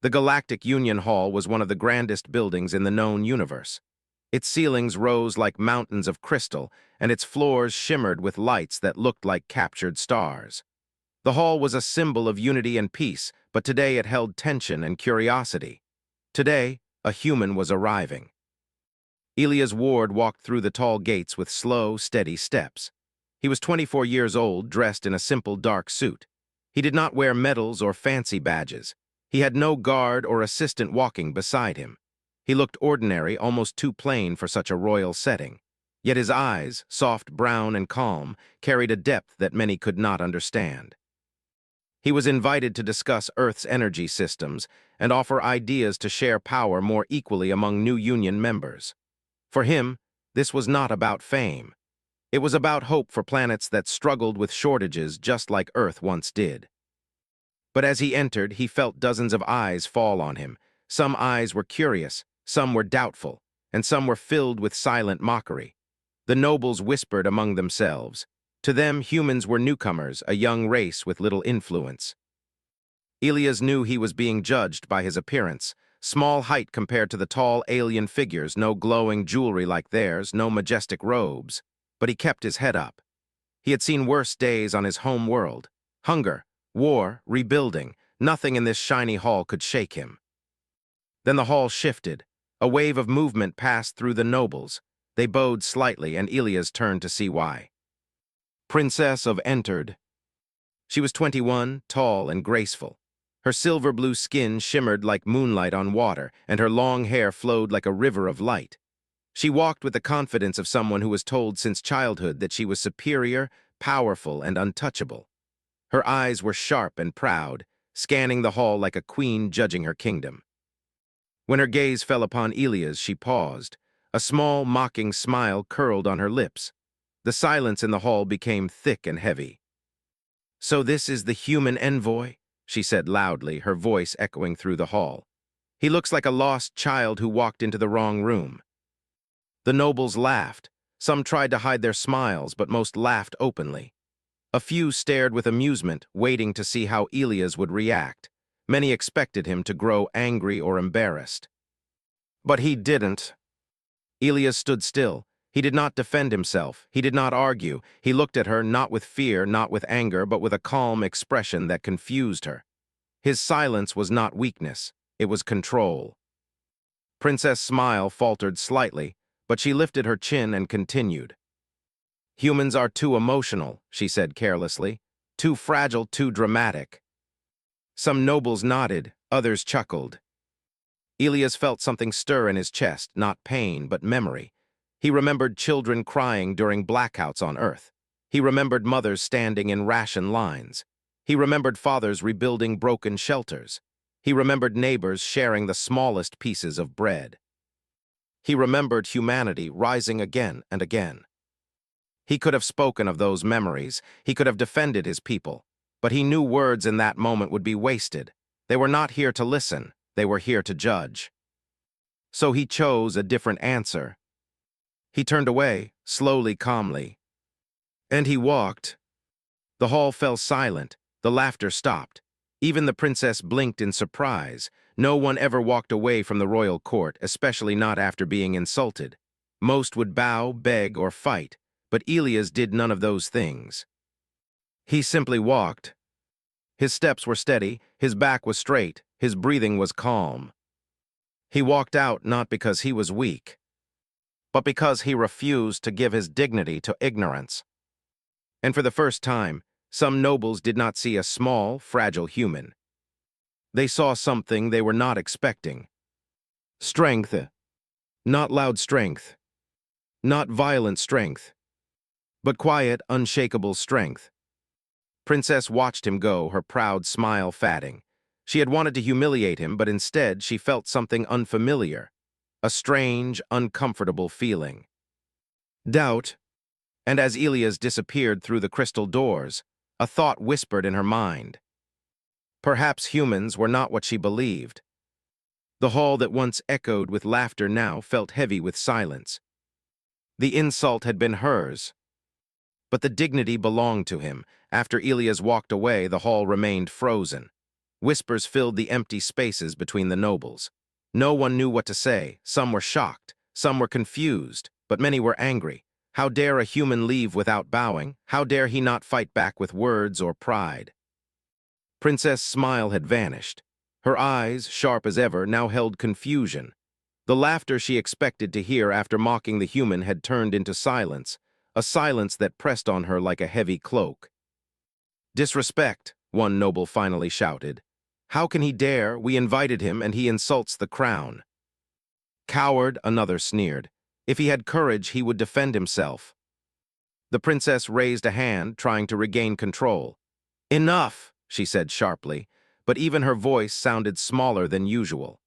The Galactic Union Hall was one of the grandest buildings in the known universe. Its ceilings rose like mountains of crystal, and its floors shimmered with lights that looked like captured stars. The hall was a symbol of unity and peace, but today it held tension and curiosity. Today, a human was arriving. Elias Ward walked through the tall gates with slow, steady steps. He was 24 years old, dressed in a simple dark suit. He did not wear medals or fancy badges. He had no guard or assistant walking beside him. He looked ordinary, almost too plain for such a royal setting. Yet his eyes, soft brown and calm, carried a depth that many could not understand. He was invited to discuss Earth's energy systems and offer ideas to share power more equally among new Union members. For him, this was not about fame. It was about hope for planets that struggled with shortages just like Earth once did. But as he entered, he felt dozens of eyes fall on him. Some eyes were curious, some were doubtful, and some were filled with silent mockery. The nobles whispered among themselves. To them, humans were newcomers, a young race with little influence. Elias knew he was being judged by his appearance. Small height compared to the tall alien figures, no glowing jewelry like theirs, no majestic robes. But he kept his head up. He had seen worse days on his home world. Hunger, war, rebuilding, nothing in this shiny hall could shake him. Then the hall shifted. A wave of movement passed through the nobles. They bowed slightly, and Elias turned to see why. Princess of entered. She was 21, tall and graceful. Her silver-blue skin shimmered like moonlight on water, and her long hair flowed like a river of light. She walked with the confidence of someone who was told since childhood that she was superior, powerful, and untouchable. Her eyes were sharp and proud, scanning the hall like a queen judging her kingdom. When her gaze fell upon Elias, she paused. A small, mocking smile curled on her lips. The silence in the hall became thick and heavy. "So this is the human envoy?" she said loudly, her voice echoing through the hall. "He looks like a lost child who walked into the wrong room." The nobles laughed. Some tried to hide their smiles, but most laughed openly. A few stared with amusement, waiting to see how Elias would react. Many expected him to grow angry or embarrassed. But he didn't. Elias stood still. He did not defend himself. He did not argue. He looked at her, not with fear, not with anger, but with a calm expression that confused her. His silence was not weakness. It was control. Princess Smile faltered slightly, but she lifted her chin and continued. "Humans are too emotional," she said carelessly. "Too fragile, too dramatic." Some nobles nodded, others chuckled. Elias felt something stir in his chest, not pain, but memory. He remembered children crying during blackouts on Earth. He remembered mothers standing in ration lines. He remembered fathers rebuilding broken shelters. He remembered neighbors sharing the smallest pieces of bread. He remembered humanity rising again and again. He could have spoken of those memories. He could have defended his people. But he knew words in that moment would be wasted. They were not here to listen. They were here to judge. So he chose a different answer. He turned away, slowly, calmly. And he walked. The hall fell silent. The laughter stopped. Even the princess blinked in surprise. No one ever walked away from the royal court, especially not after being insulted. Most would bow, beg, or fight. But Elias did none of those things. He simply walked. His steps were steady, his back was straight, his breathing was calm. He walked out not because he was weak, but because he refused to give his dignity to ignorance. And for the first time, some nobles did not see a small, fragile human. They saw something they were not expecting. Strength. Not loud strength. Not violent strength. But quiet, unshakable strength. Princess watched him go, her proud smile fading. She had wanted to humiliate him, but instead she felt something unfamiliar. A strange, uncomfortable feeling. Doubt. And as Elias disappeared through the crystal doors, a thought whispered in her mind. Perhaps humans were not what she believed. The hall that once echoed with laughter now felt heavy with silence. The insult had been hers. But the dignity belonged to him. After Elias walked away, the hall remained frozen. Whispers filled the empty spaces between the nobles. No one knew what to say. Some were shocked, some were confused, but many were angry. How dare a human leave without bowing? How dare he not fight back with words or pride? Princess' smile had vanished. Her eyes, sharp as ever, now held confusion. The laughter she expected to hear after mocking the human had turned into silence, a silence that pressed on her like a heavy cloak. "Disrespect," one noble finally shouted. "How can he dare? We invited him, and he insults the crown." "Coward," another sneered. "If he had courage, he would defend himself." The princess raised a hand, trying to regain control. "Enough," she said sharply, but even her voice sounded smaller than usual.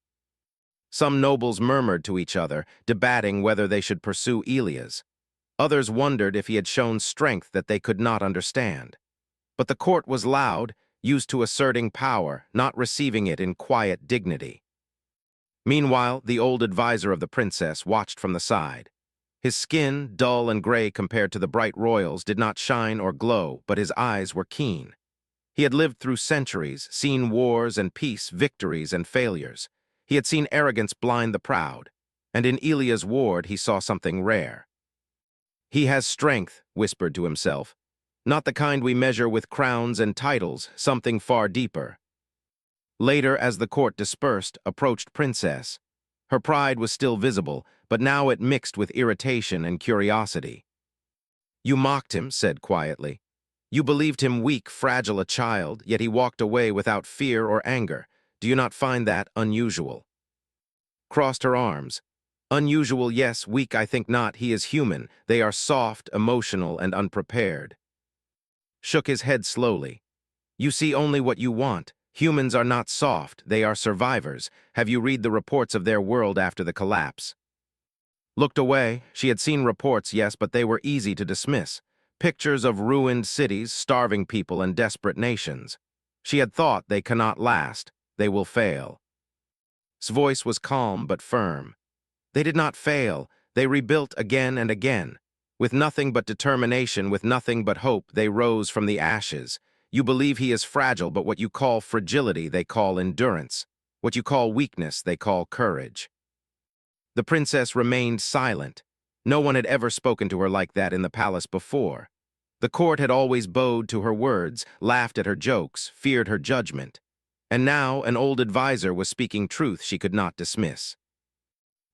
Some nobles murmured to each other, debating whether they should pursue Elias. Others wondered if he had shown strength that they could not understand. But the court was loud, used to asserting power, not receiving it in quiet dignity. Meanwhile, the old advisor of the princess watched from the side. His skin, dull and gray compared to the bright royals, did not shine or glow, but his eyes were keen. He had lived through centuries, seen wars and peace, victories and failures. He had seen arrogance blind the proud, and in Elia's ward he saw something rare. "He has strength," whispered to himself. "Not the kind we measure with crowns and titles, something far deeper." Later, as the court dispersed, approached Princess. Her pride was still visible, but now it mixed with irritation and curiosity. "You mocked him," said quietly. "You believed him weak, fragile, a child, yet he walked away without fear or anger. Do you not find that unusual?" Crossed her arms. "Unusual, yes. Weak, I think not. He is human. They are soft, emotional, and unprepared." Shook his head slowly. "You see only what you want. Humans are not soft. They are survivors. Have you read the reports of their world after the collapse?" Looked away. She had seen reports, yes, but they were easy to dismiss. Pictures of ruined cities, starving people, and desperate nations. She had thought, they cannot last. They will fail. His voice was calm but firm. They did not fail. They rebuilt again and again. With nothing but determination, with nothing but hope, they rose from the ashes. You believe he is fragile, but what you call fragility, they call endurance. What you call weakness, they call courage. The princess remained silent. No one had ever spoken to her like that in the palace before. The court had always bowed to her words, laughed at her jokes, feared her judgment. And now an old advisor was speaking truth she could not dismiss.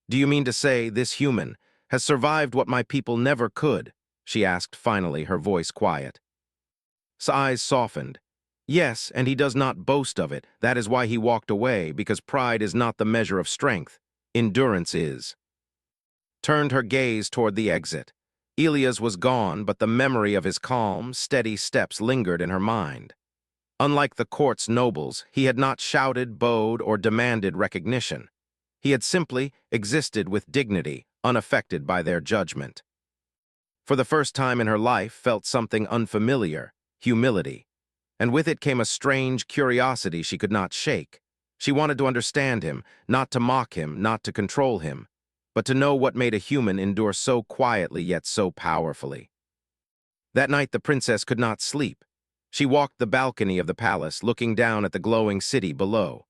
"Do you mean to say this human has survived what my people never could?" she asked finally, her voice quiet. His eyes softened. "Yes, and he does not boast of it. That is why he walked away, because pride is not the measure of strength. Endurance is." Turned her gaze toward the exit. Elias was gone, but the memory of his calm, steady steps lingered in her mind. Unlike the court's nobles, he had not shouted, bowed, or demanded recognition. He had simply existed with dignity, unaffected by their judgment. For the first time in her life, felt something unfamiliar, humility. And with it came a strange curiosity she could not shake. She wanted to understand him, not to mock him, not to control him, but to know what made a human endure so quietly yet so powerfully. That night the princess could not sleep. She walked the balcony of the palace, looking down at the glowing city below.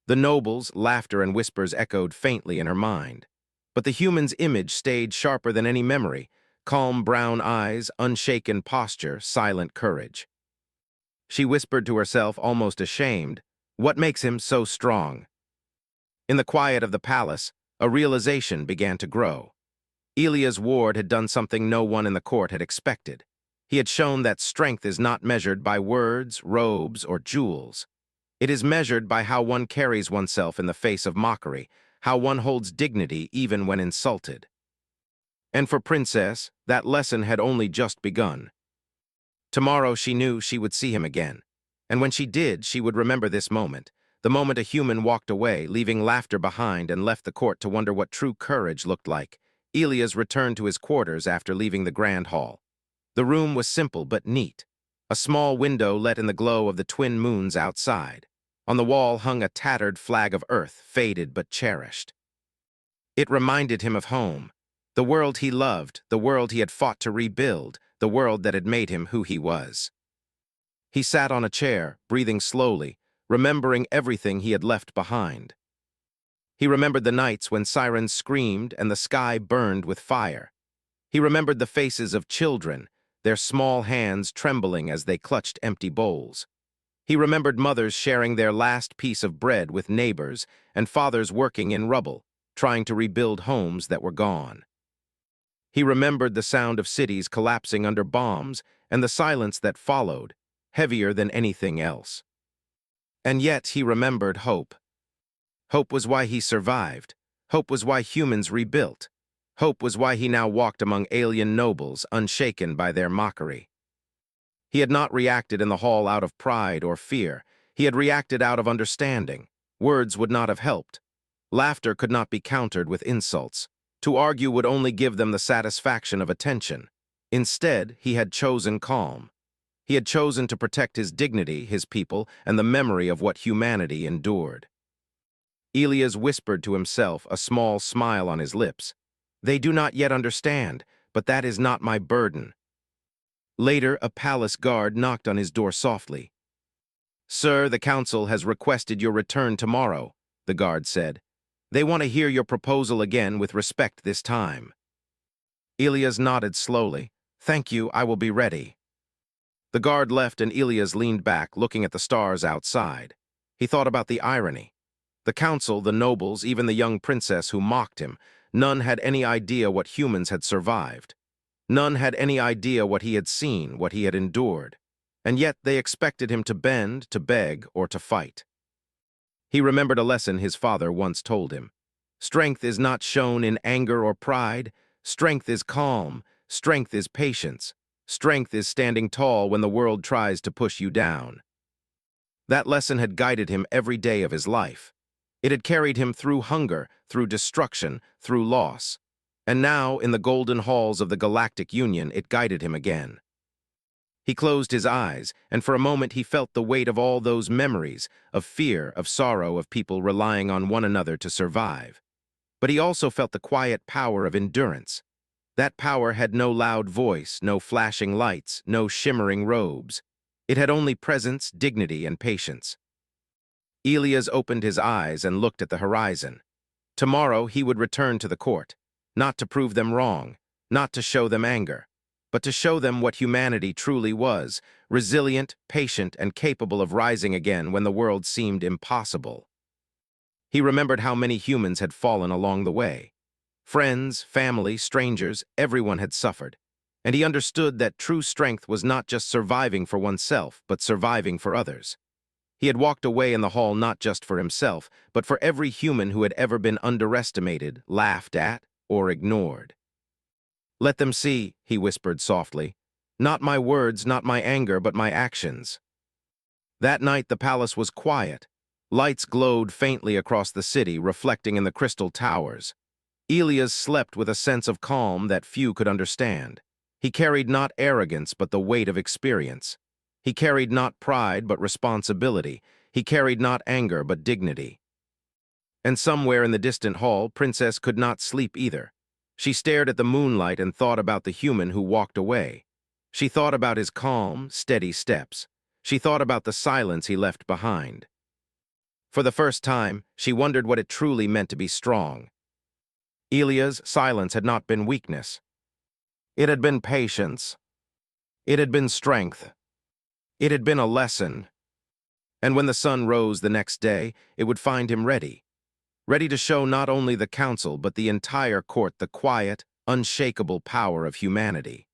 The nobles' laughter and whispers echoed faintly in her mind. But the human's image stayed sharper than any memory: calm brown eyes, unshaken posture, silent courage. She whispered to herself, almost ashamed, "What makes him so strong?" In the quiet of the palace, a realization began to grow. Elia's ward had done something no one in the court had expected. He had shown that strength is not measured by words, robes, or jewels. It is measured by how one carries oneself in the face of mockery, how one holds dignity even when insulted. And for Princess, that lesson had only just begun. Tomorrow she knew she would see him again. And when she did, she would remember this moment, the moment a human walked away, leaving laughter behind, and left the court to wonder what true courage looked like. Elias returned to his quarters after leaving the grand hall. The room was simple but neat. A small window let in the glow of the twin moons outside. On the wall hung a tattered flag of earth, faded but cherished. It reminded him of home, the world he loved, the world he had fought to rebuild, the world that had made him who he was. He sat on a chair, breathing slowly, remembering everything he had left behind. He remembered the nights when sirens screamed and the sky burned with fire. He remembered the faces of children, their small hands trembling as they clutched empty bowls. He remembered mothers sharing their last piece of bread with neighbors and fathers working in rubble, trying to rebuild homes that were gone. He remembered the sound of cities collapsing under bombs and the silence that followed, heavier than anything else. And yet he remembered hope. Hope was why he survived. Hope was why humans rebuilt. Hope was why he now walked among alien nobles, unshaken by their mockery. He had not reacted in the hall out of pride or fear. He had reacted out of understanding. Words would not have helped. Laughter could not be countered with insults. To argue would only give them the satisfaction of attention. Instead, he had chosen calm. He had chosen to protect his dignity, his people, and the memory of what humanity endured. Elias whispered to himself, a small smile on his lips. They do not yet understand, but that is not my burden. Later, a palace guard knocked on his door softly. Sir, the council has requested your return tomorrow, the guard said. They want to hear your proposal again with respect this time. Elias nodded slowly. Thank you, I will be ready. The guard left and Elias leaned back, looking at the stars outside. He thought about the irony. The council, the nobles, even the young princess who mocked him, none had any idea what humans had survived. None had any idea what he had seen, what he had endured. And yet they expected him to bend, to beg, or to fight. He remembered a lesson his father once told him. Strength is not shown in anger or pride. Strength is calm. Strength is patience. Strength is standing tall when the world tries to push you down. That lesson had guided him every day of his life. It had carried him through hunger, through destruction, through loss. And now, in the golden halls of the Galactic Union, it guided him again. He closed his eyes, and for a moment he felt the weight of all those memories, of fear, of sorrow, of people relying on one another to survive. But he also felt the quiet power of endurance. That power had no loud voice, no flashing lights, no shimmering robes. It had only presence, dignity, and patience. Elias opened his eyes and looked at the horizon. Tomorrow he would return to the court, not to prove them wrong, not to show them anger, but to show them what humanity truly was, resilient, patient, and capable of rising again when the world seemed impossible. He remembered how many humans had fallen along the way. Friends, family, strangers, everyone had suffered. And he understood that true strength was not just surviving for oneself, but surviving for others. He had walked away in the hall not just for himself, but for every human who had ever been underestimated, laughed at, or ignored. Let them see, he whispered softly. Not my words, not my anger, but my actions. That night the palace was quiet. Lights glowed faintly across the city, reflecting in the crystal towers. Elias slept with a sense of calm that few could understand. He carried not arrogance, but the weight of experience. He carried not pride, but responsibility. He carried not anger, but dignity. And somewhere in the distant hall, Princess could not sleep either. She stared at the moonlight and thought about the human who walked away. She thought about his calm, steady steps. She thought about the silence he left behind. For the first time, she wondered what it truly meant to be strong. Elia's silence had not been weakness. It had been patience. It had been strength. It had been a lesson. And when the sun rose the next day, it would find him ready. Ready to show not only the council, but the entire court the quiet, unshakable power of humanity.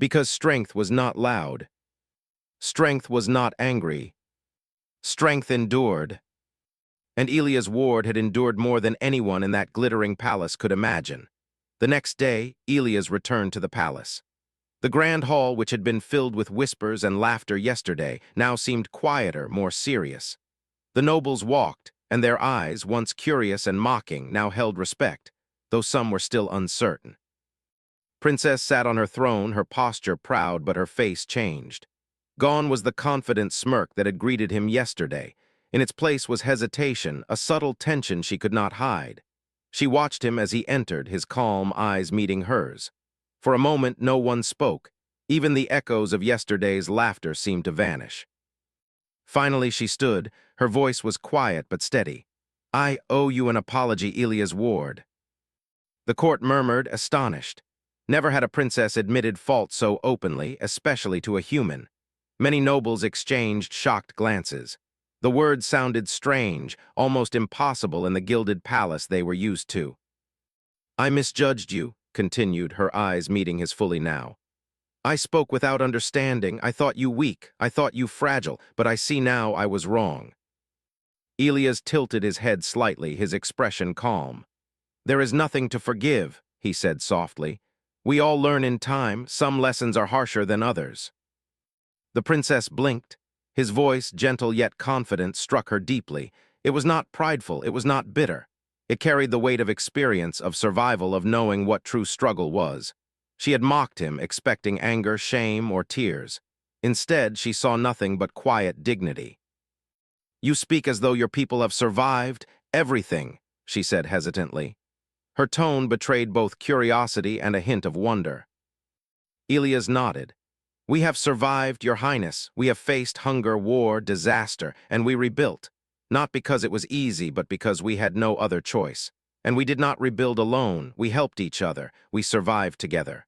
Because strength was not loud. Strength was not angry. Strength endured. And Elias Ward had endured more than anyone in that glittering palace could imagine. The next day, Elias returned to the palace. The grand hall, which had been filled with whispers and laughter yesterday, now seemed quieter, more serious. The nobles walked, and their eyes, once curious and mocking, now held respect, though some were still uncertain. Princess sat on her throne, her posture proud, but her face changed. Gone was the confident smirk that had greeted him yesterday. In its place was hesitation, a subtle tension she could not hide. She watched him as he entered, his calm eyes meeting hers. For a moment, no one spoke. Even the echoes of yesterday's laughter seemed to vanish. Finally she stood. Her voice was quiet but steady. "I owe you an apology, Elias Ward." The court murmured, astonished. Never had a princess admitted fault so openly, especially to a human. Many nobles exchanged shocked glances. The words sounded strange, almost impossible in the gilded palace they were used to. "I misjudged you," continued, her eyes meeting his fully now. "I spoke without understanding. I thought you weak. I thought you fragile, but I see now I was wrong." Elias tilted his head slightly, his expression calm. "There is nothing to forgive," he said softly. "We all learn in time. Some lessons are harsher than others." The princess blinked. His voice, gentle yet confident, struck her deeply. It was not prideful, it was not bitter. It carried the weight of experience, of survival, of knowing what true struggle was. She had mocked him, expecting anger, shame, or tears. Instead, she saw nothing but quiet dignity. "You speak as though your people have survived everything," she said hesitantly. Her tone betrayed both curiosity and a hint of wonder. Elias nodded. "We have survived, Your Highness. We have faced hunger, war, disaster, and we rebuilt. Not because it was easy, but because we had no other choice. And we did not rebuild alone. We helped each other. We survived together."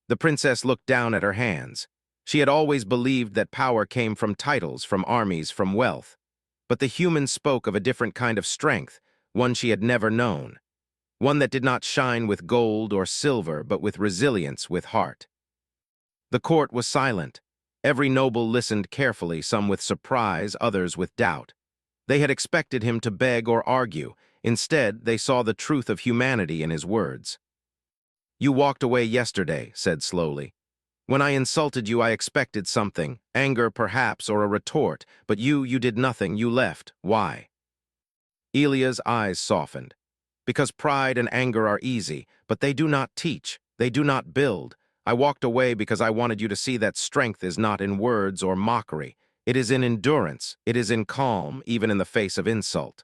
The princess looked down at her hands. She had always believed that power came from titles, from armies, from wealth. But the human spoke of a different kind of strength, one she had never known. One that did not shine with gold or silver, but with resilience, with heart. The court was silent. Every noble listened carefully, some with surprise, others with doubt. They had expected him to beg or argue. Instead, they saw the truth of humanity in his words. "You walked away yesterday," said slowly. "When I insulted you, I expected something, anger perhaps, or a retort, but you did nothing, you left. Why?" Elia's eyes softened. "Because pride and anger are easy, but they do not teach, they do not build. I walked away because I wanted you to see that strength is not in words or mockery. It is in endurance, it is in calm, even in the face of insult."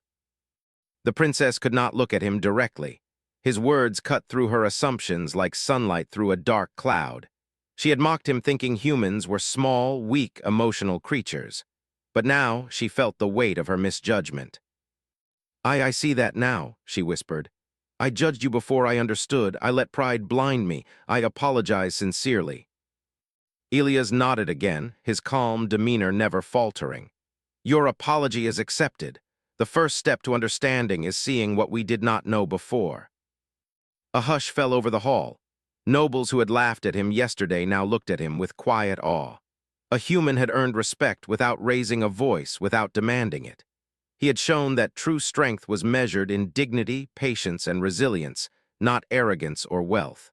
The princess could not look at him directly. His words cut through her assumptions like sunlight through a dark cloud. She had mocked him thinking humans were small, weak, emotional creatures. But now she felt the weight of her misjudgment. I see that now," she whispered. "I judged you before I understood. I let pride blind me. I apologize sincerely." Elias nodded again, his calm demeanor never faltering. "Your apology is accepted. The first step to understanding is seeing what we did not know before." A hush fell over the hall. Nobles who had laughed at him yesterday now looked at him with quiet awe. A human had earned respect without raising a voice, without demanding it. He had shown that true strength was measured in dignity, patience, and resilience, not arrogance or wealth.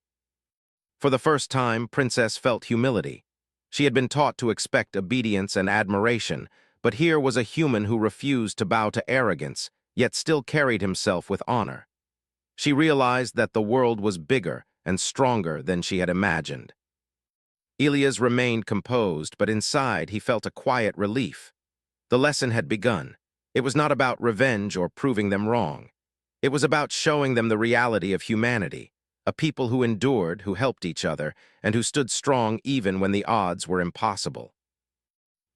For the first time, Princess felt humility. She had been taught to expect obedience and admiration, but here was a human who refused to bow to arrogance, yet still carried himself with honor. She realized that the world was bigger and stronger than she had imagined. Elias remained composed, but inside he felt a quiet relief. The lesson had begun. It was not about revenge or proving them wrong. It was about showing them the reality of humanity, a people who endured, who helped each other, and who stood strong even when the odds were impossible.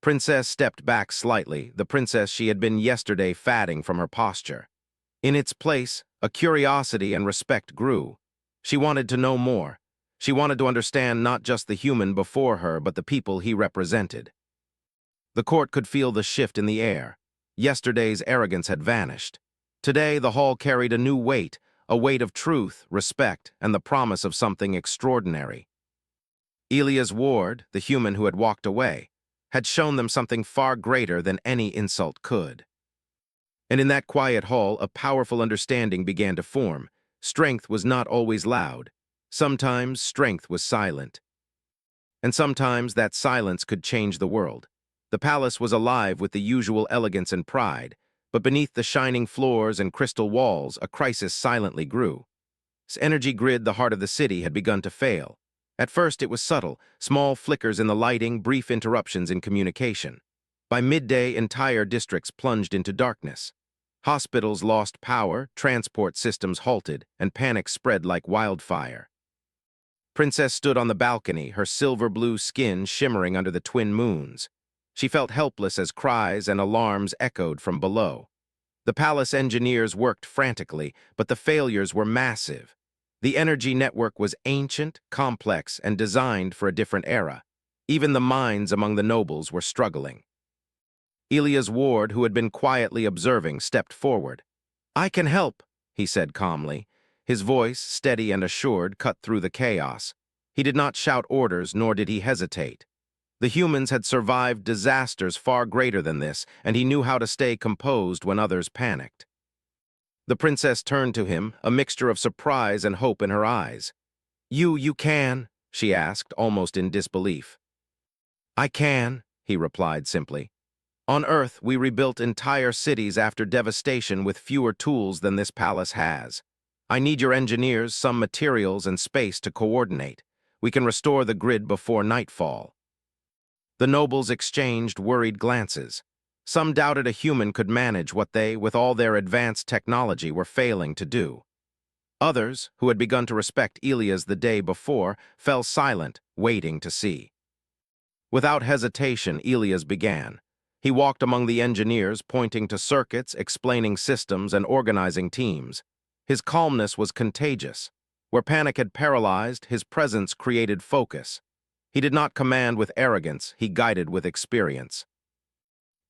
Princess stepped back slightly, the princess she had been yesterday fatting from her posture. In its place, a curiosity and respect grew. She wanted to know more. She wanted to understand not just the human before her, but the people he represented. The court could feel the shift in the air. Yesterday's arrogance had vanished. Today, the hall carried a new weight, a weight of truth, respect, and the promise of something extraordinary. Elias Ward, the human who had walked away, had shown them something far greater than any insult could. And in that quiet hall, a powerful understanding began to form. Strength was not always loud. Sometimes strength was silent. And sometimes that silence could change the world. The palace was alive with the usual elegance and pride, but beneath the shining floors and crystal walls, a crisis silently grew. Its energy grid, the heart of the city, had begun to fail. At first it was subtle, small flickers in the lighting, brief interruptions in communication. By midday, entire districts plunged into darkness. Hospitals lost power, transport systems halted, and panic spread like wildfire. Princess stood on the balcony, her silver-blue skin shimmering under the twin moons. She felt helpless as cries and alarms echoed from below. The palace engineers worked frantically, but the failures were massive. The energy network was ancient, complex, and designed for a different era. Even the minds among the nobles were struggling. Elia's ward, who had been quietly observing, stepped forward. "I can help," he said calmly. His voice, steady and assured, cut through the chaos. He did not shout orders, nor did he hesitate. The humans had survived disasters far greater than this, and he knew how to stay composed when others panicked. The princess turned to him, a mixture of surprise and hope in her eyes. You can?" she asked, almost in disbelief. "I can," he replied simply. "On Earth, we rebuilt entire cities after devastation with fewer tools than this palace has. I need your engineers, some materials, and space to coordinate. We can restore the grid before nightfall." The nobles exchanged worried glances. Some doubted a human could manage what they, with all their advanced technology, were failing to do. Others, who had begun to respect Elias the day before, fell silent, waiting to see. Without hesitation, Elias began. He walked among the engineers, pointing to circuits, explaining systems, and organizing teams. His calmness was contagious. Where panic had paralyzed, his presence created focus. He did not command with arrogance, he guided with experience.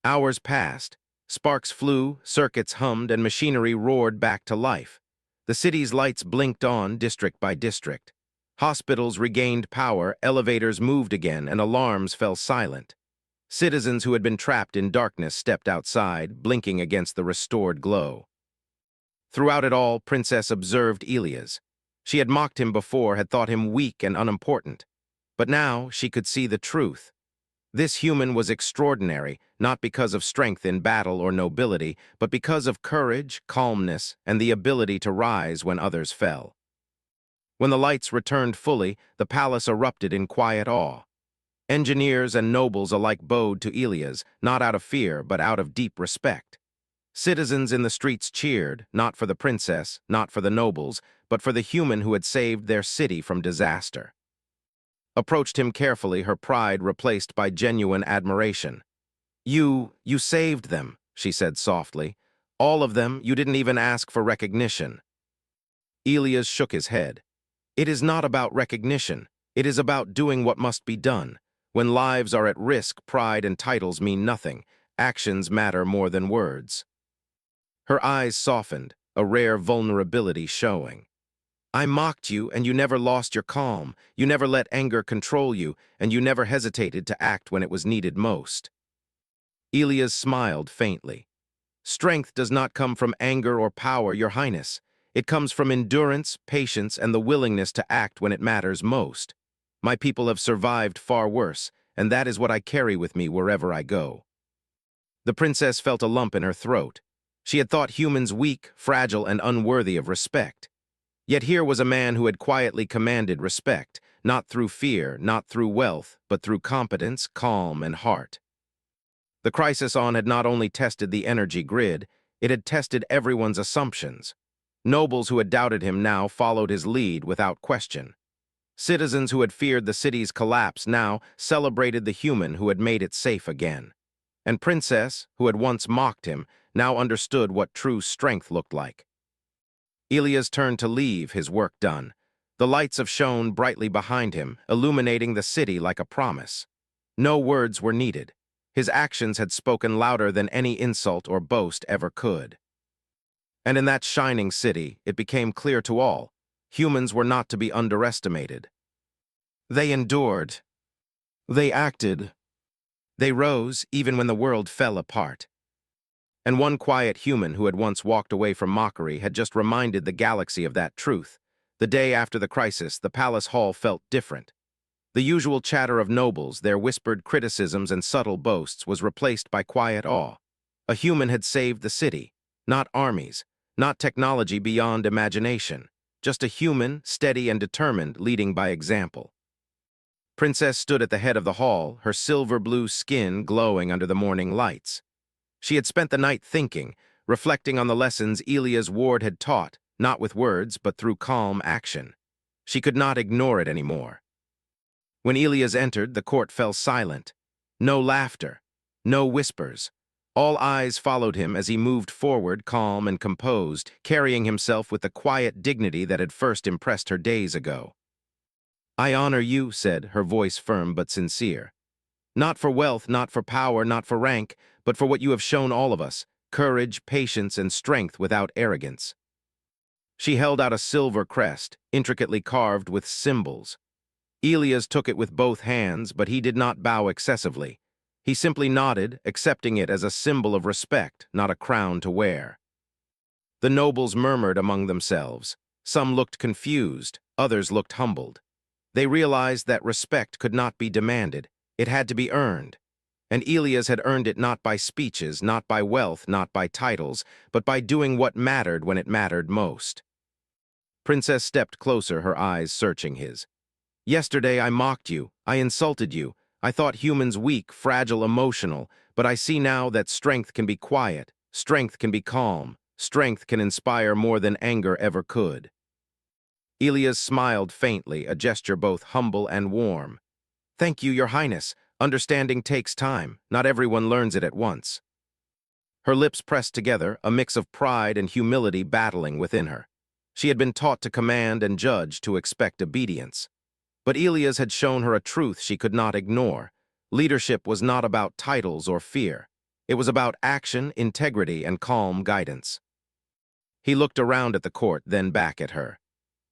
Hours passed. Sparks flew, circuits hummed, and machinery roared back to life. The city's lights blinked on, district by district. Hospitals regained power, elevators moved again, and alarms fell silent. Citizens who had been trapped in darkness stepped outside, blinking against the restored glow. Throughout it all, Princess observed Elias. She had mocked him before, had thought him weak and unimportant. But now she could see the truth. This human was extraordinary, not because of strength in battle or nobility, but because of courage, calmness, and the ability to rise when others fell. When the lights returned fully, the palace erupted in quiet awe. Engineers and nobles alike bowed to Elias, not out of fear, but out of deep respect. Citizens in the streets cheered, not for the princess, not for the nobles, but for the human who had saved their city from disaster. Approached him carefully, her pride replaced by genuine admiration. You saved them," she said softly. "All of them, you didn't even ask for recognition." Elias shook his head. "It is not about recognition. It is about doing what must be done. When lives are at risk, pride and titles mean nothing. Actions matter more than words." Her eyes softened, a rare vulnerability showing. "I mocked you, and you never lost your calm. You never let anger control you, and you never hesitated to act when it was needed most." Elias smiled faintly. "Strength does not come from anger or power, Your Highness. It comes from endurance, patience, and the willingness to act when it matters most. My people have survived far worse, and that is what I carry with me wherever I go." The princess felt a lump in her throat. She had thought humans weak, fragile, and unworthy of respect. Yet here was a man who had quietly commanded respect, not through fear, not through wealth, but through competence, calm, and heart. The crisis on had not only tested the energy grid, it had tested everyone's assumptions. Nobles who had doubted him now followed his lead without question. Citizens who had feared the city's collapse now celebrated the human who had made it safe again. And Princess, who had once mocked him, now understood what true strength looked like. Elias turned to leave, his work done. The lights have shone brightly behind him, illuminating the city like a promise. No words were needed. His actions had spoken louder than any insult or boast ever could. And in that shining city, it became clear to all, humans were not to be underestimated. They endured. They acted. They rose even when the world fell apart. And one quiet human who had once walked away from mockery had just reminded the galaxy of that truth. The day after the crisis, the palace hall felt different. The usual chatter of nobles, their whispered criticisms and subtle boasts, was replaced by quiet awe. A human had saved the city, not armies, not technology beyond imagination, just a human, steady and determined, leading by example. Princess stood at the head of the hall, her silver-blue skin glowing under the morning lights. She had spent the night thinking, reflecting on the lessons Elias Ward had taught, not with words, but through calm action. She could not ignore it anymore. When Elias entered, the court fell silent. No laughter, No whispers. All eyes followed him as he moved forward, calm and composed, carrying himself with the quiet dignity that had first impressed her days ago. "I honor you," said, her voice firm but sincere. "Not for wealth, not for power, not for rank, but for what you have shown all of us, courage, patience, and strength without arrogance." She held out a silver crest, intricately carved with symbols. Elias took it with both hands, but he did not bow excessively. He simply nodded, accepting it as a symbol of respect, not a crown to wear. The nobles murmured among themselves. Some looked confused, others looked humbled. They realized that respect could not be demanded, it had to be earned. And Elias had earned it not by speeches, not by wealth, not by titles, but by doing what mattered when it mattered most. Princess stepped closer, her eyes searching his. "Yesterday I mocked you, I insulted you, I thought humans weak, fragile, emotional, but I see now that strength can be quiet, strength can be calm, strength can inspire more than anger ever could." Elias smiled faintly, a gesture both humble and warm. "Thank you, Your Highness. Understanding takes time. Not everyone learns it at once." Her lips pressed together, a mix of pride and humility battling within her. She had been taught to command and judge, to expect obedience. But Elias had shown her a truth she could not ignore. Leadership was not about titles or fear. It was about action, integrity, and calm guidance. He looked around at the court, then back at her.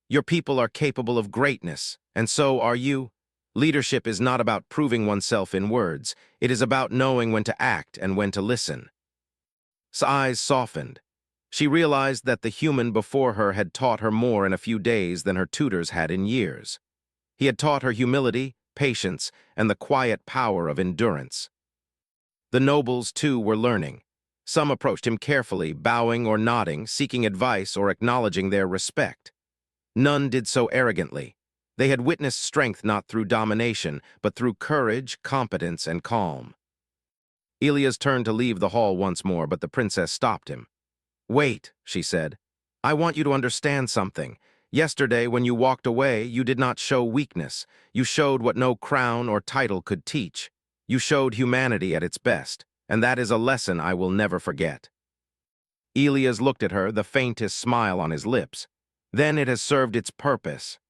"Your people are capable of greatness, and so are you. Leadership is not about proving oneself in words. It is about knowing when to act and when to listen." His eyes softened. She realized that the human before her had taught her more in a few days than her tutors had in years. He had taught her humility, patience, and the quiet power of endurance. The nobles, too, were learning. Some approached him carefully, bowing or nodding, seeking advice or acknowledging their respect. None did so arrogantly. They had witnessed strength not through domination, but through courage, competence, and calm. Elias turned to leave the hall once more, but the princess stopped him. "Wait," she said. "I want you to understand something. Yesterday, when you walked away, you did not show weakness. You showed what no crown or title could teach. You showed humanity at its best, and that is a lesson I will never forget." Elias looked at her, the faintest smile on his lips. "Then it has served its purpose."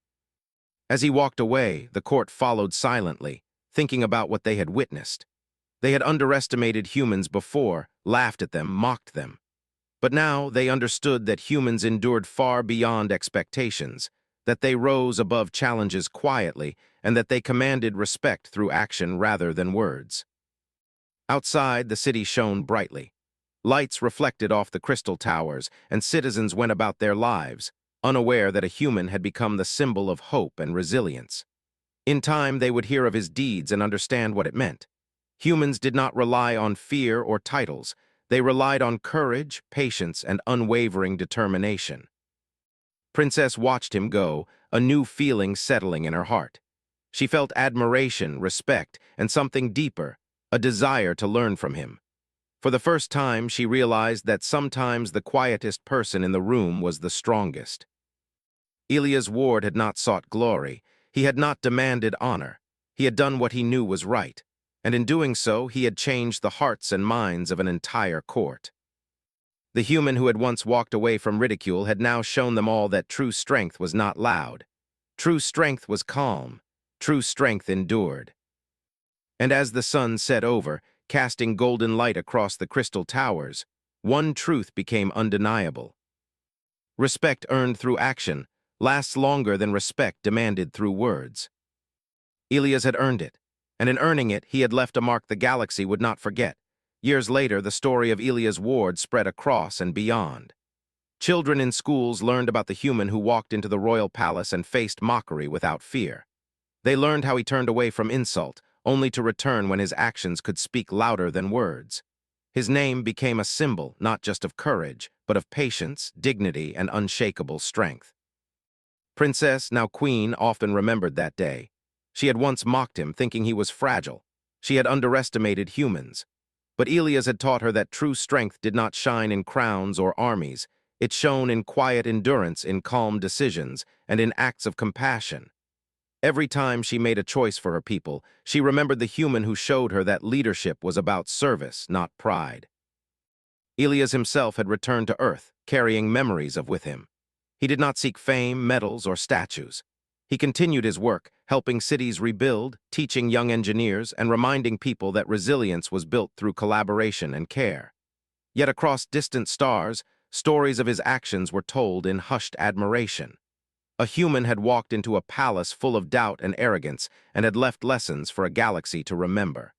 As he walked away, the court followed silently, thinking about what they had witnessed. They had underestimated humans before, laughed at them, mocked them. But now they understood that humans endured far beyond expectations, that they rose above challenges quietly, and that they commanded respect through action rather than words. Outside, the city shone brightly. Lights reflected off the crystal towers, and citizens went about their lives, unaware that a human had become the symbol of hope and resilience. In time, they would hear of his deeds and understand what it meant. Humans did not rely on fear or titles. They relied on courage, patience, and unwavering determination. Princess watched him go, a new feeling settling in her heart. She felt admiration, respect, and something deeper, a desire to learn from him. For the first time, she realized that sometimes the quietest person in the room was the strongest. Elias Ward had not sought glory. He had not demanded honor. He had done what he knew was right, and in doing so, he had changed the hearts and minds of an entire court. The human who had once walked away from ridicule had now shown them all that true strength was not loud. True strength was calm. True strength endured. And as the sun set over, casting golden light across the crystal towers, one truth became undeniable. Respect earned through action lasts longer than respect demanded through words. Elias had earned it, and in earning it, he had left a mark the galaxy would not forget. Years later, the story of Elias Ward spread across and beyond. Children in schools learned about the human who walked into the royal palace and faced mockery without fear. They learned how he turned away from insult, only to return when his actions could speak louder than words. His name became a symbol not just of courage, but of patience, dignity, and unshakable strength. Princess, now queen, often remembered that day. She had once mocked him, thinking he was fragile. She had underestimated humans. But Elias had taught her that true strength did not shine in crowns or armies. It shone in quiet endurance, in calm decisions, and in acts of compassion. Every time she made a choice for her people, she remembered the human who showed her that leadership was about service, not pride. Elias himself had returned to Earth, carrying memories of with him. He did not seek fame, medals, or statues. He continued his work, helping cities rebuild, teaching young engineers, and reminding people that resilience was built through collaboration and care. Yet across distant stars, stories of his actions were told in hushed admiration. A human had walked into a palace full of doubt and arrogance and had left lessons for a galaxy to remember.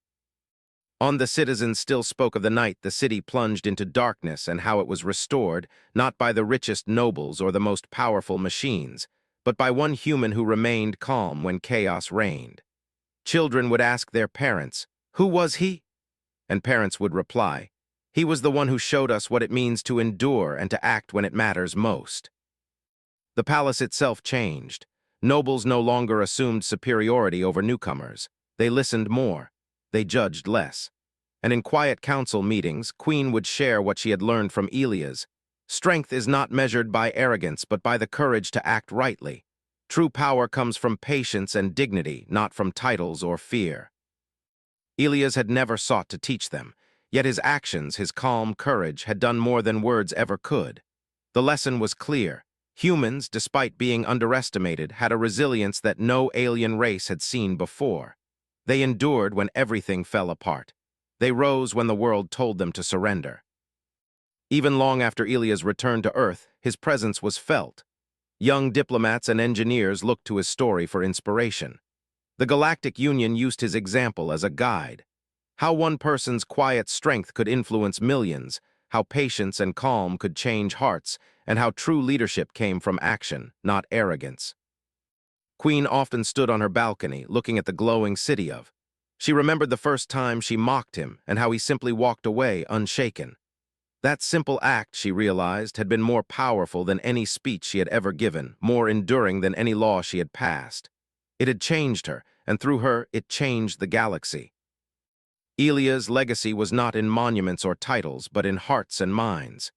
On the citizens still spoke of the night the city plunged into darkness and how it was restored, not by the richest nobles or the most powerful machines, but by one human who remained calm when chaos reigned. Children would ask their parents, "Who was he?" And parents would reply, "He was the one who showed us what it means to endure and to act when it matters most." The palace itself changed. Nobles no longer assumed superiority over newcomers. They listened more. They judged less. And in quiet council meetings, Queen would share what she had learned from Elias. Strength is not measured by arrogance, but by the courage to act rightly. True power comes from patience and dignity, not from titles or fear. Elias had never sought to teach them, yet his actions, his calm courage, had done more than words ever could. The lesson was clear. Humans, despite being underestimated, had a resilience that no alien race had seen before. They endured when everything fell apart. They rose when the world told them to surrender. Even long after Elias returned to Earth, his presence was felt. Young diplomats and engineers looked to his story for inspiration. The Galactic Union used his example as a guide. How one person's quiet strength could influence millions, how patience and calm could change hearts, and how true leadership came from action, not arrogance. Queen often stood on her balcony, looking at the glowing city of. She remembered the first time she mocked him and how he simply walked away unshaken. That simple act, she realized, had been more powerful than any speech she had ever given, more enduring than any law she had passed. It had changed her, and through her, it changed the galaxy. Elia's legacy was not in monuments or titles, but in hearts and minds.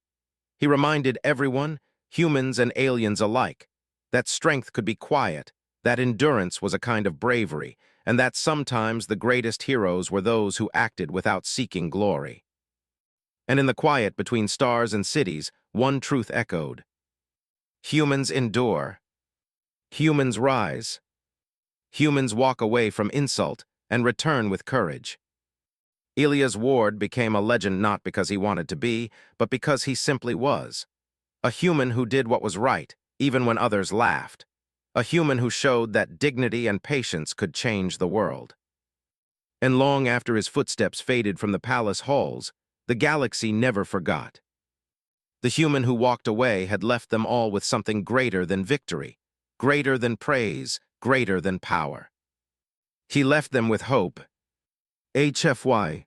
He reminded everyone, humans and aliens alike, that strength could be quiet, that endurance was a kind of bravery, and that sometimes the greatest heroes were those who acted without seeking glory. And in the quiet between stars and cities, one truth echoed. Humans endure. Humans rise. Humans walk away from insult and return with courage. Elias Ward became a legend not because he wanted to be, but because he simply was. A human who did what was right, even when others laughed. A human who showed that dignity and patience could change the world. And long after his footsteps faded from the palace halls, the galaxy never forgot. The human who walked away had left them all with something greater than victory, greater than praise, greater than power. He left them with hope. HFY